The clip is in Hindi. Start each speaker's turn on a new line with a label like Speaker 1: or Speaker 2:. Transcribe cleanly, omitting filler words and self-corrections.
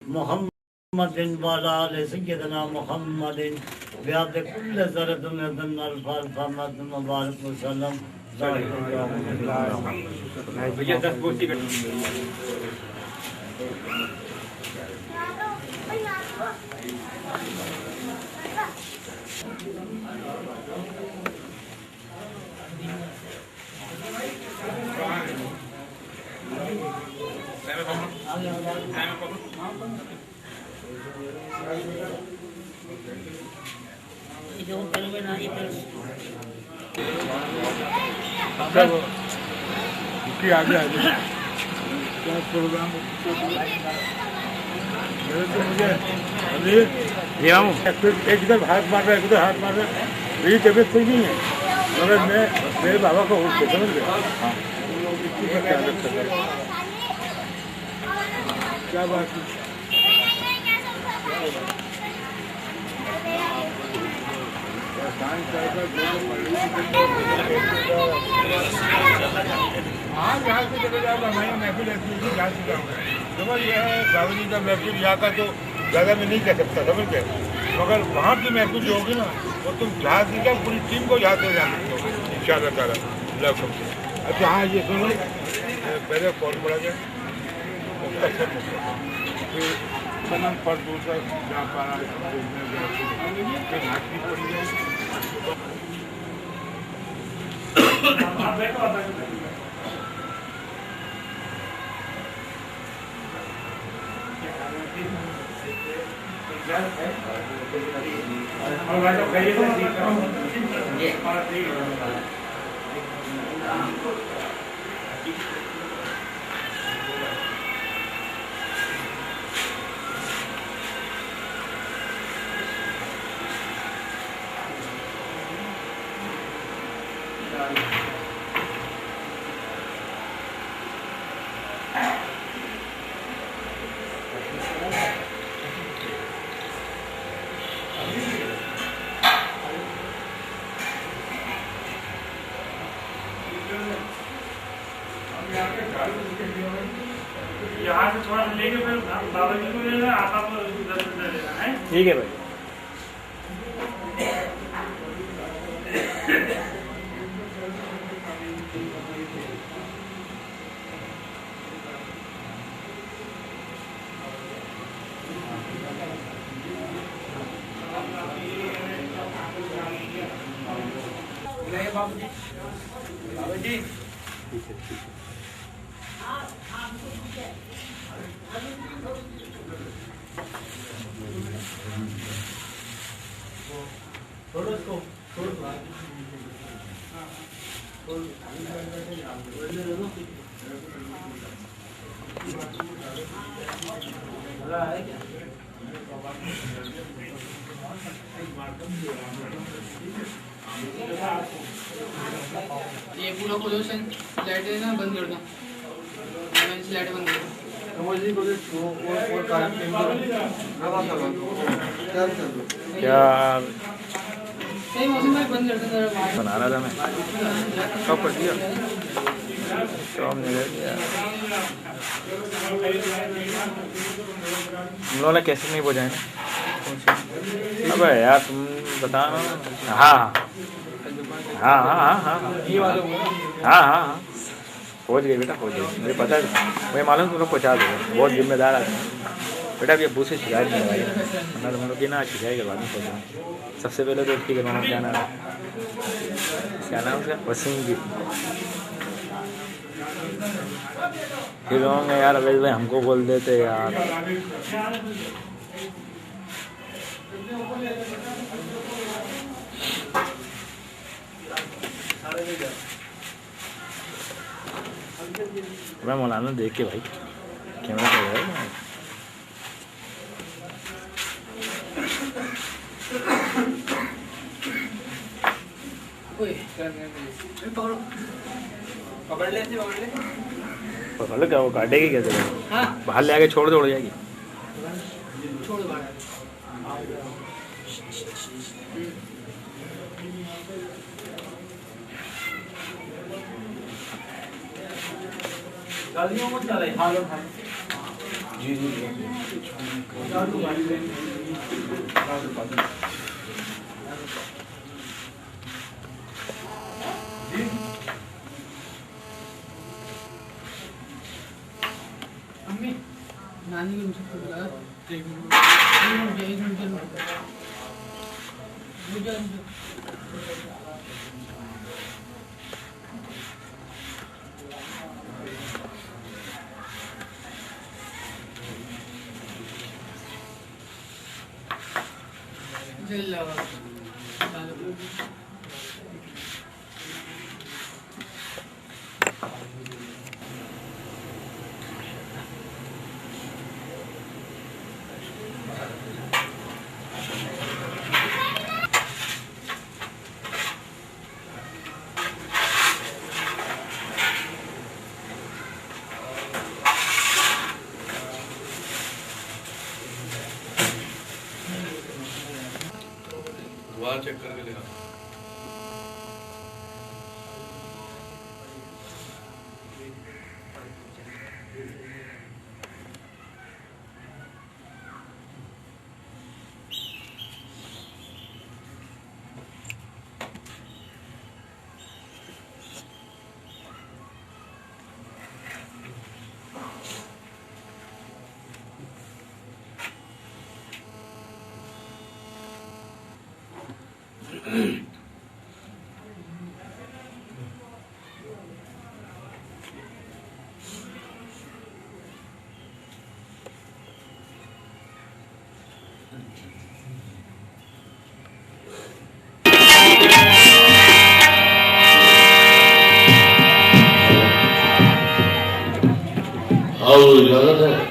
Speaker 1: मुहम्मदिन वाला आले सय्यदना मुहम्मदिन बिआद कुल्ल ज़रतुन यदन अल्फाल फमद मुबारक वसल्लम
Speaker 2: भैया 10 बोसी
Speaker 3: आगे क्या प्रोग्राम तो मुझे अभी एक इधर हाथ मार रहा है, एक उधर हाथ मार रहा है। मेरी तबीयत सही नहीं है मगर मैं मेरे बाबा को उठ के समझ गया। हाँ क्या बात है? हाँ जहाँ से चले जाओ हमारी महफिल ऐसी जा चुका हूँ। समझ यह है बाबूजी का महफिल यहाँ का तो ज़्यादा मैं नहीं कह सकता समझ गए, मगर वहाँ की महफिल जो होगी ना वो तुम जहाँ से क्या पूरी टीम को यहाँ से जा सकते हो इंशाअल्लाह ताला। अच्छा हाँ ये सुनो पहले कॉल बढ़ा जाए फिर सनम पर दूसरा जा पा रहा है
Speaker 4: यहाँ से थोड़ा लेके फिर बाबा जी को लेना आपा को लेना है।
Speaker 2: ठीक है भाई।
Speaker 4: बाबा जी छोड़ो इसको
Speaker 5: ये पूरा पोल्यूशन लाइट है ना बंद कर दो, लाइट बंद कर दो।
Speaker 2: क्या
Speaker 5: सही मौसम में बंद कर दो जरा।
Speaker 2: बना रहा था मैं कब कर दिया शाम ने ले दिया। हम लोगों ने कैसे नहीं बजाए? अबे यार तुम बताना। हाँ हाँ हाँ हाँ हाँ हाँ हाँ हाँ पहुँच गई बेटा, पहुँच गई। मुझे पता है, मुझे मालूम तुम लोग पहुँचा दोगे। बहुत जिम्मेदार आदमी बेटा। अब ये बू से शिकायत नहीं करवाई वरना तुम लोग की ना शिकायत करवानी पड़ेगी। सबसे पहले तो उसकी करवाना, क्या नाम है उसका, वसीम की। फिर होंगे यार अवेश भाई हमको बोल देते यार। मैं मौलाना देख के भाई कैमरा चल रहा है।
Speaker 5: पकड़ ले
Speaker 2: पकड़ लो क्या वो काटेगी कैसे?
Speaker 5: हाँ
Speaker 2: बाहर ले आके छोड़ जाएगी।
Speaker 5: छोड़ बाहर।
Speaker 4: गालियों मत चलाइए।
Speaker 2: जी जी।
Speaker 5: अम्मी नानी को मुझे फोन लगा एक मिनट मुझे जल्ला
Speaker 6: दोबारा चेक करके दिखा।
Speaker 7: और इजाजत है।